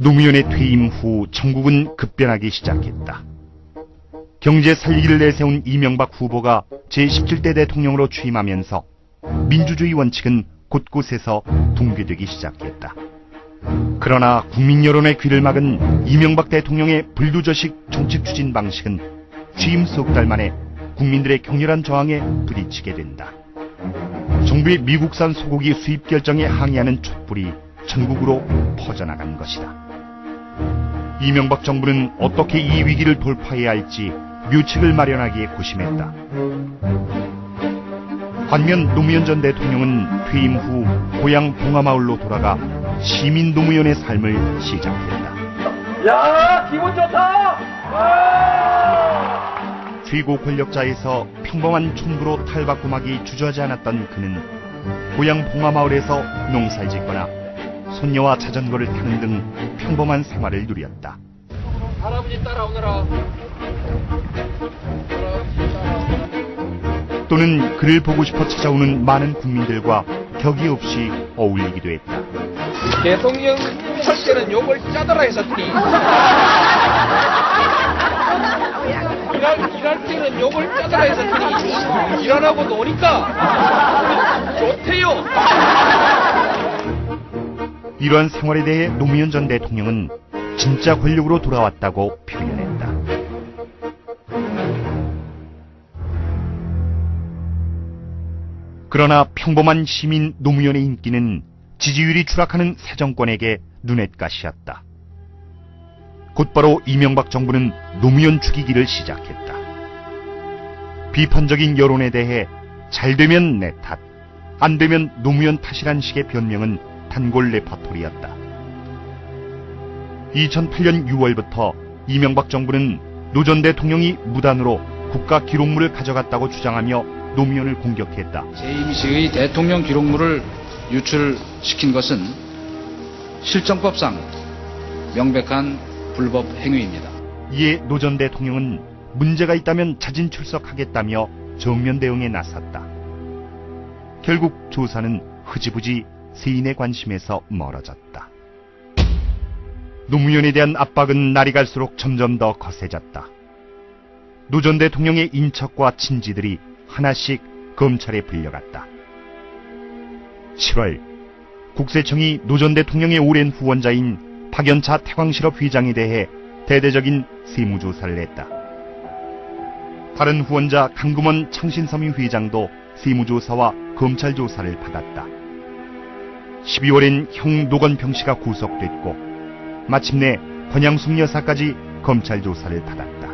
노무현의 퇴임 후 전국은 급변하기 시작했다. 경제 살리기를 내세운 이명박 후보가 제17대 대통령으로 취임하면서 민주주의 원칙은 곳곳에서 붕괴되기 시작했다. 그러나 국민 여론의 귀를 막은 이명박 대통령의 불도저식 정책 추진 방식은 취임 석 달 만에 국민들의 격렬한 저항에 부딪히게 된다. 정부의 미국산 소고기 수입 결정에 항의하는 촛불이 전국으로 퍼져나간 것이다. 이명박 정부는 어떻게 이 위기를 돌파해야 할지 묘책을 마련하기에 고심했다. 반면 노무현 전 대통령은 퇴임 후 고향 봉하마을로 돌아가 시민 노무현의 삶을 시작했다. 야, 기분 좋다! 최고 권력자에서 평범한 촌부로 탈바꿈하기 주저하지 않았던 그는 고향 봉하마을에서 농사를 짓거나 손녀와 자전거를 타는 등 평범한 생활을 누렸다. 할아버지 따라오너라. 또는 그를 보고 싶어 찾아오는 많은 국민들과 격이 없이 어울리기도 했다. 대통령 할 때는 욕을 짜더라 했었더니 일할 때는 욕을 짜더라 했었더니 일 안 하고 노니까 좋대요. 이러한 생활에 대해 노무현 전 대통령은 진짜 권력으로 돌아왔다고 표현했다. 그러나 평범한 시민 노무현의 인기는 지지율이 추락하는 새 정권에게 눈엣가시였다. 곧바로 이명박 정부는 노무현 죽이기를 시작했다. 비판적인 여론에 대해 잘 되면 내 탓, 안 되면 노무현 탓이란 식의 변명은 단골 레퍼토리였다. 2008년 6월부터 이명박 정부는 노 전 대통령이 무단으로 국가 기록물을 가져갔다고 주장하며 노무현을 공격했다. 재임 시의 대통령 기록물을 유출시킨 것은 실정법상 명백한 불법 행위입니다. 이에 노 전 대통령은 문제가 있다면 자진 출석하겠다며 정면 대응에 나섰다. 결국 조사는 흐지부지 세인의 관심에서 멀어졌다. 노무현에 대한 압박은 날이 갈수록 점점 더 거세졌다. 노 전 대통령의 인척과 친지들이 하나씩 검찰에 불려갔다. 7월 국세청이 노 전 대통령의 오랜 후원자인 박연차 태광실업 회장에 대해 대대적인 세무조사를 했다. 다른 후원자 강금원 창신섬유 회장도 세무조사와 검찰조사를 받았다. 12월엔 형 노건평 씨가 구속됐고 마침내 권양숙 여사까지 검찰조사를 받았다.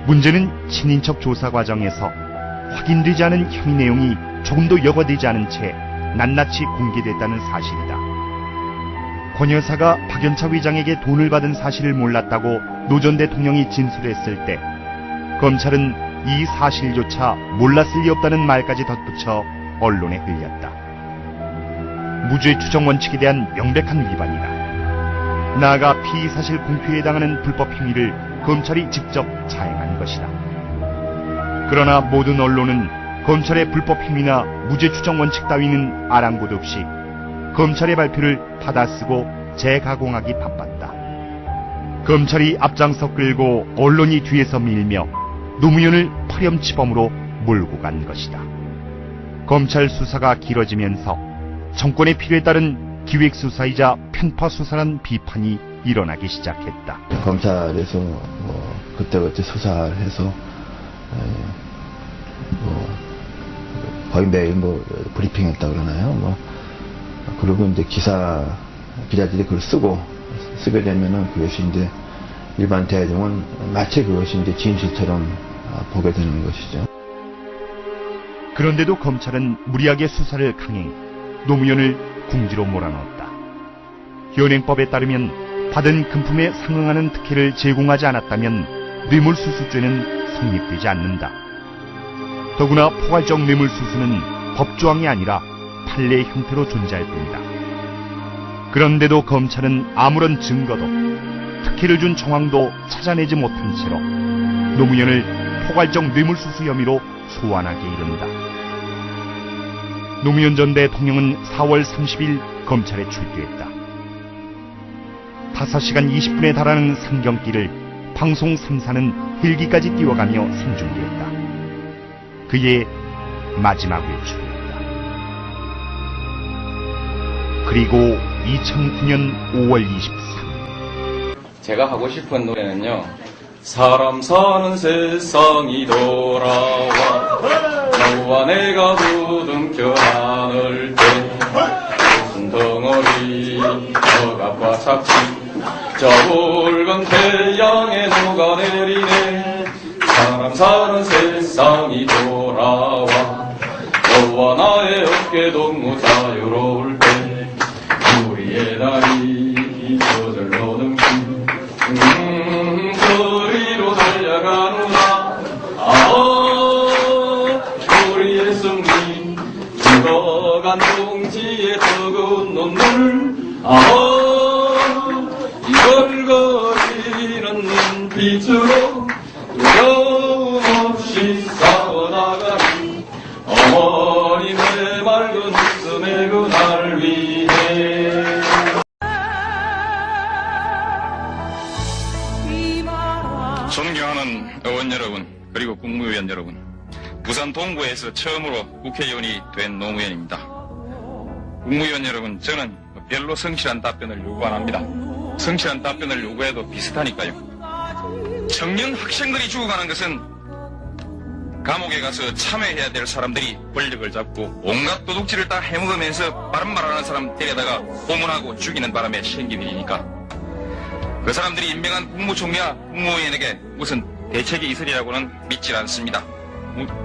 문제는 친인척 조사 과정에서 확인되지 않은 혐의 내용이 조금도 여과되지 않은 채 낱낱이 공개됐다는 사실이다. 권 여사가 박연차 회장에게 돈을 받은 사실을 몰랐다고 노 전 대통령이 진술했을 때 검찰은 이 사실조차 몰랐을 리 없다는 말까지 덧붙여 언론에 흘렸다. 무죄 추정 원칙에 대한 명백한 위반이다. 나아가 피의사실 공표에 해당하는 불법 행위를 검찰이 직접 자행한 것이다. 그러나 모든 언론은 검찰의 불법 행위나 무죄 추정 원칙 따위는 아랑곳 없이 검찰의 발표를 받아쓰고 재가공하기 바빴다. 검찰이 앞장서 끌고 언론이 뒤에서 밀며 노무현을 파렴치범으로 몰고 간 것이다. 검찰 수사가 길어지면서 정권의 필요에 따른 기획수사이자 편파수사라는 비판이 일어나기 시작했다. 검찰에서 그때그때 수사를 해서 거의 매일 브리핑했다 그러나요? 그리고 이제 기자들이 그걸 쓰게 되면은 그것이 이제 일반 대중은 마치 그것이 이제 진실처럼 보게 되는 것이죠. 그런데도 검찰은 무리하게 수사를 강행, 노무현을 궁지로 몰아넣었다. 현행법에 따르면 받은 금품에 상응하는 특혜를 제공하지 않았다면 뇌물수수죄는 성립되지 않는다. 더구나 포괄적 뇌물수수는 법조항이 아니라 판례의 형태로 존재할 뿐이다. 그런데도 검찰은 아무런 증거도 특혜를 준 정황도 찾아내지 못한 채로 노무현을 포괄적 뇌물수수 혐의로 소환하게 이른다. 노무현 전 대통령은 4월 30일 검찰에 출두했다. 5시간 20분에 달하는 상경길을 방송 3사는 헬기까지 띄워가며 생중계했다. 그의 마지막 외출이었다. 그리고 2009년 5월 23일 제가 하고 싶은 노래는요. 사람 사는 세상이 돌아와 너와 내가 부둥켜 안을 때 무슨 덩어리 너가 잡지 저 붉은 태양에 녹아내리네. 사람 사는 세상이 돌아와 너와 나의 어깨 동무 자유로울 때 우리의 날이 저절로 넘기 거리로 달려가노라. 우리의 승리 죽어간 동지의 적은 눈물 이걸 거리는 눈빛으로 두려움 없이 싸워나가니 어머님의 맑은 웃음의 그날 위해 존경하는 의원 여러분, 그리고 국무위원 여러분, 부산 동구에서 처음으로 국회의원이 된 노무현입니다. 국무위원 여러분, 저는 별로 성실한 답변을 요구 안 합니다. 성실한 답변을 요구해도 비슷하니까요. 청년 학생들이 죽어가는 것은 감옥에 가서 참여해야 될 사람들이 권력을 잡고 온갖 도둑질을 다 해먹으면서 바른 말하는 사람 데려다가 고문하고 죽이는 바람에 생긴 일이니까 그 사람들이 임명한 국무총리와 국무위원에게 무슨 대책이 있으리라고는 믿질 않습니다.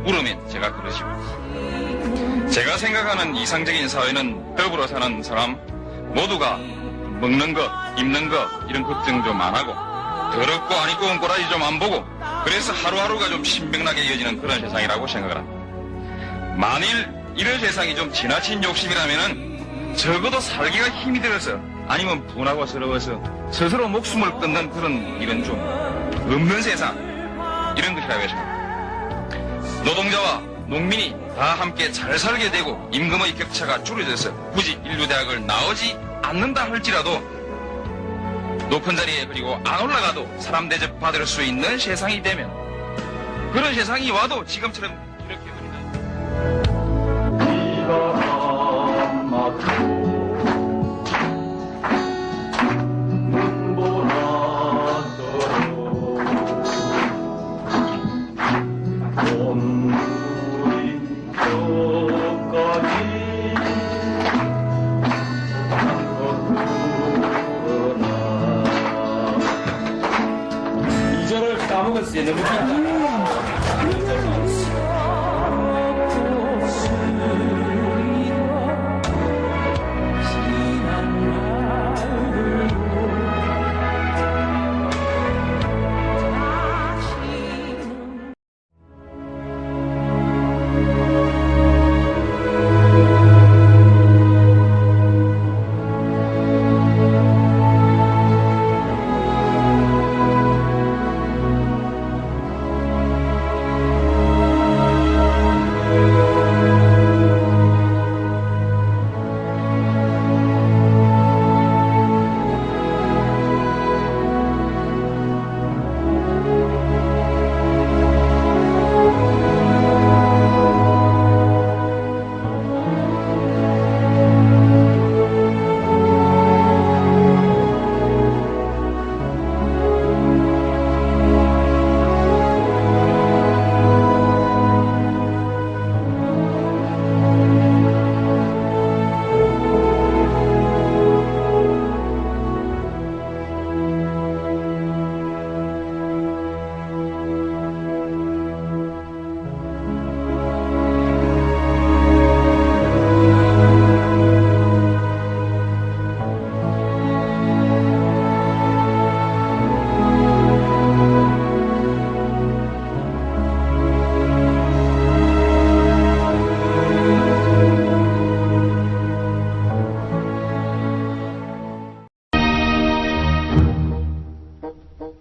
물으면 제가 그러지요. 제가 생각하는 이상적인 사회는 더불어 사는 사람 모두가 먹는 거, 입는 거 이런 걱정 좀 안 하고 더럽고 안 입고 온 꼬라지 좀 안 보고 그래서 하루하루가 좀 신명나게 이어지는 그런 세상이라고 생각을 합니다. 만일 이런 세상이 좀 지나친 욕심이라면은 적어도 살기가 힘이 들어서 아니면 분하고 서러워서 스스로 목숨을 끊는 그런 일은 좀 없는 세상 이런 것이라고 생각합니다. 노동자와 농민이 다 함께 잘 살게 되고 임금의 격차가 줄어져서 굳이 인류대학을 나오지 않는다 할지라도 높은 자리에 그리고 안 올라가도 사람 대접 받을 수 있는 세상이 되면 그런 세상이 와도 지금처럼 이렇게 까먹었어요. 너무 긴다.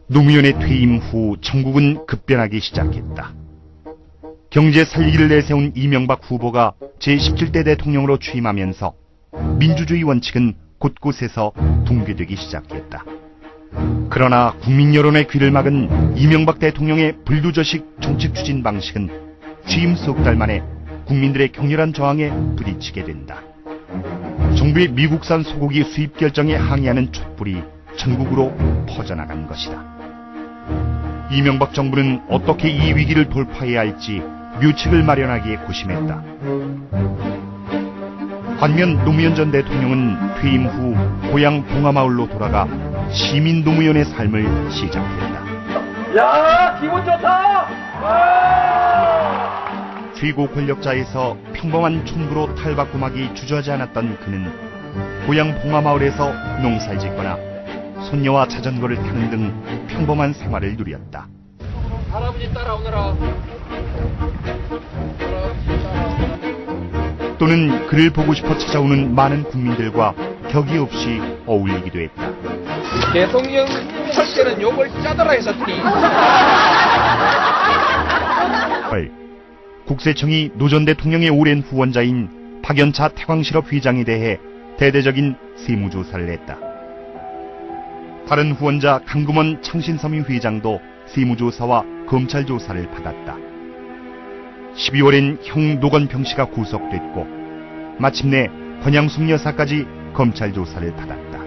노무현의 퇴임 후 전국은 급변하기 시작했다. 경제 살리기를 내세운 이명박 후보가 제17대 대통령으로 취임하면서 민주주의 원칙은 곳곳에서 붕괴되기 시작했다. 그러나 국민 여론의 귀를 막은 이명박 대통령의 불두저식 정책 추진 방식은 취임 석 달 만에 국민들의 격렬한 저항에 부딪히게 된다. 정부의 미국산 소고기 수입 결정에 항의하는 촛불이 전국으로 퍼져나간 것이다. 이명박 정부는 어떻게 이 위기를 돌파해야 할지 묘책을 마련하기에 고심했다. 반면 노무현 전 대통령은 퇴임 후 고향 봉하마을로 돌아가 시민 노무현의 삶을 시작했다. 야, 기분 좋다! 최고 권력자에서 평범한 촌부로 탈바꿈하기 주저하지 않았던 그는 고향 봉하마을에서 농사를 짓거나 손녀와 자전거를 타는 등 평범한 생활을 누렸다. 할아버지 따라오너라. 또는 그를 보고 싶어 찾아오는 많은 국민들과 격이 없이 어울리기도 했다. 대통령 철새는 욕을 짜더라 했었더니. 국세청이 노 전 대통령의 오랜 후원자인 박연차 태광실업 회장에 대해 대대적인 세무조사를 했다. 다른 후원자 강금원 창신섬유 회장도 세무조사와 검찰조사를 받았다. 12월엔 형 노건평 씨가 구속됐고 마침내 권양숙 여사까지 검찰조사를 받았다.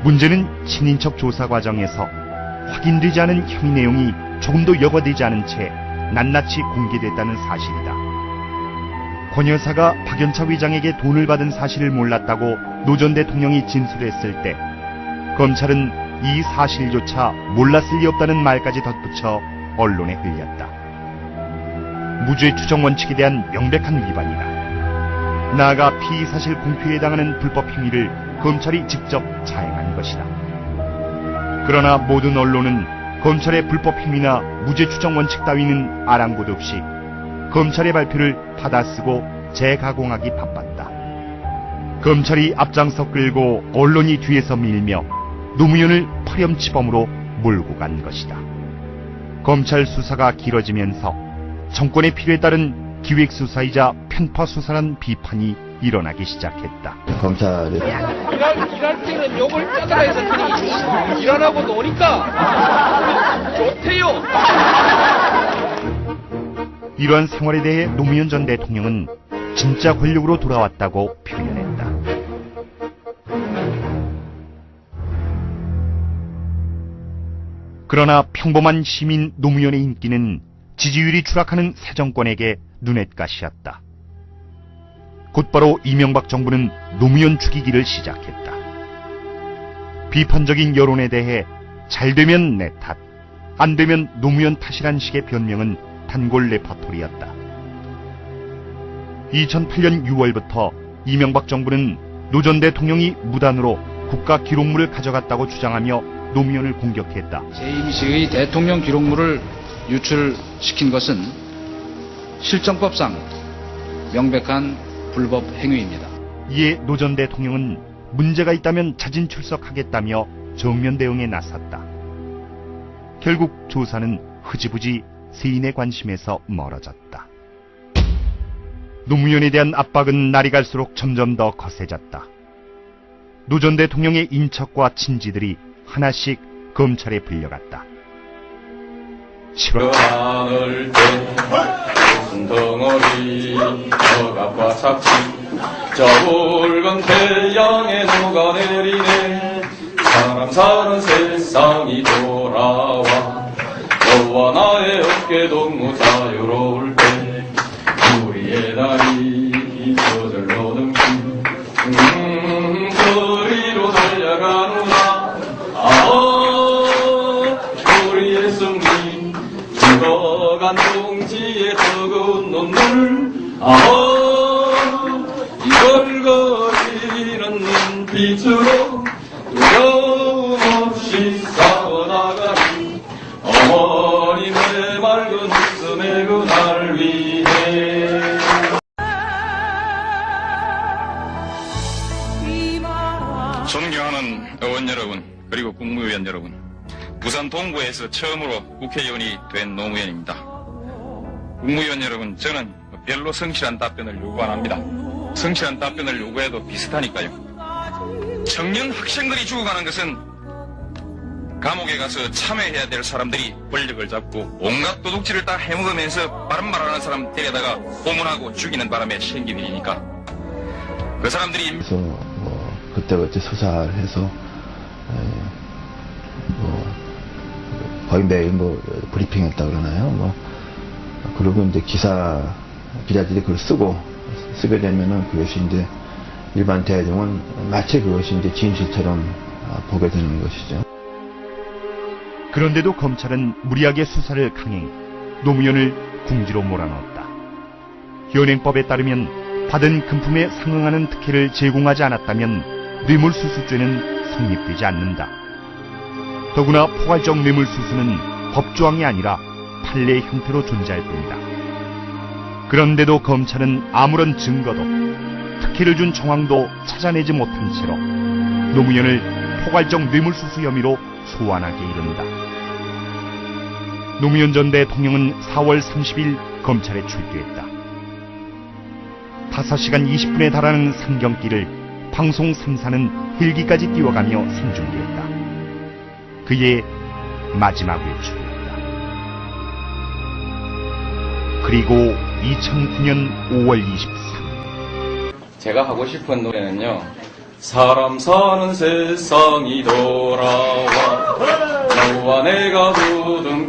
문제는 친인척 조사 과정에서 확인되지 않은 혐의 내용이 조금도 여과되지 않은 채 낱낱이 공개됐다는 사실이다. 권 여사가 박연차 회장에게 돈을 받은 사실을 몰랐다고 노 전 대통령이 진술했을 때 검찰은 이 사실조차 몰랐을 리 없다는 말까지 덧붙여 언론에 흘렸다. 무죄 추정 원칙에 대한 명백한 위반이다. 나아가 피의사실 공표에 해당하는 불법 행위를 검찰이 직접 자행한 것이다. 그러나 모든 언론은 검찰의 불법 행위나 무죄 추정 원칙 따위는 아랑곳 없이 검찰의 발표를 받아쓰고 재가공하기 바빴다. 검찰이 앞장서 끌고 언론이 뒤에서 밀며 노무현을 파렴치범으로 몰고 간 것이다. 검찰 수사가 길어지면서 정권의 필요에 따른 기획수사이자 편파수사란 비판이 일어나기 시작했다. 검찰이 일할 때는 욕을 짜더라 했었더니 일하고 노니까 좋대요. 이러한 생활에 대해 노무현 전 대통령은 진짜 권력으로 돌아왔다고 표현했다. 그러나 평범한 시민 노무현의 인기는 지지율이 추락하는 새 정권에게 눈엣가시였다. 곧바로 이명박 정부는 노무현 죽이기를 시작했다. 비판적인 여론에 대해 잘 되면 내 탓, 안 되면 노무현 탓이란 식의 변명은 단골 레퍼토리였다. 2008년 6월부터 이명박 정부는 노 전 대통령이 무단으로 국가 기록물을 가져갔다고 주장하며 노무현을 공격했다. 재임 시의 대통령 기록물을 유출시킨 것은 실정법상 명백한 불법 행위입니다. 이에 노 전 대통령은 문제가 있다면 자진 출석하겠다며 정면 대응에 나섰다. 결국 조사는 흐지부지 세인의 관심에서 멀어졌다. 노무현에 대한 압박은 날이 갈수록 점점 더 거세졌다. 노 전 대통령의 인척과 친지들이 하나씩 검찰에 불려갔다. 7월 하늘 때 무슨 덩어리 억압과 착취 저 붉은 태양에 녹아내리네 사람 사는 세상이 돌아와 너와 나의 어깨 동무 자유로울 때 우리의 다리 저절로 넘기 저리로 달려가누나 우리의 승리 죽어간 동지의 뜨거운 눈물 이걸 거리는 눈빛으로 두려움 없이 싸워나가리 어머님의 맑은 웃음의 그날 위해 존경하는 의원 여러분 그리고 국무위원 여러분, 부산 동구에서 처음으로 국회의원이 된 노무현입니다. 국무위원 여러분, 저는 별로 성실한 답변을 요구 안 합니다. 성실한 답변을 요구해도 비슷하니까요. 청년 학생들이 죽어가는 것은 감옥에 가서 참여해야 될 사람들이 권력을 잡고 온갖 도둑질을 다 해먹으면서 바른 말하는 사람 데려다가 고문하고 죽이는 바람에 생긴 일이니까 그 사람들이 그래서 그때그때 수사를 해서 거의 매일 브리핑했다 그러나요? 그리고 이제 기자들이 그걸 쓰게 되면은 그것이 이제 일반 대중은 마치 그것이 이제 진실처럼 보게 되는 것이죠. 그런데도 검찰은 무리하게 수사를 강행, 노무현을 궁지로 몰아넣었다. 현행법에 따르면 받은 금품에 상응하는 특혜를 제공하지 않았다면 뇌물수수죄는 성립되지 않는다. 더구나 포괄적 뇌물수수는 법조항이 아니라 판례의 형태로 존재할 뿐이다. 그런데도 검찰은 아무런 증거도 특혜를 준 정황도 찾아내지 못한 채로 노무현을 포괄적 뇌물수수 혐의로 소환하게 이른다. 노무현 전 대통령은 4월 30일 검찰에 출두했다. 5시간 20분에 달하는 상경길을 방송 3사는 헬기까지 띄워가며 생중계했다. 그의 마지막 외출이었다. 그리고 2009년 5월 23일 제가 하고 싶은 노래는요. 사람 사는 세상이 돌아와 너와 내가 부둥켜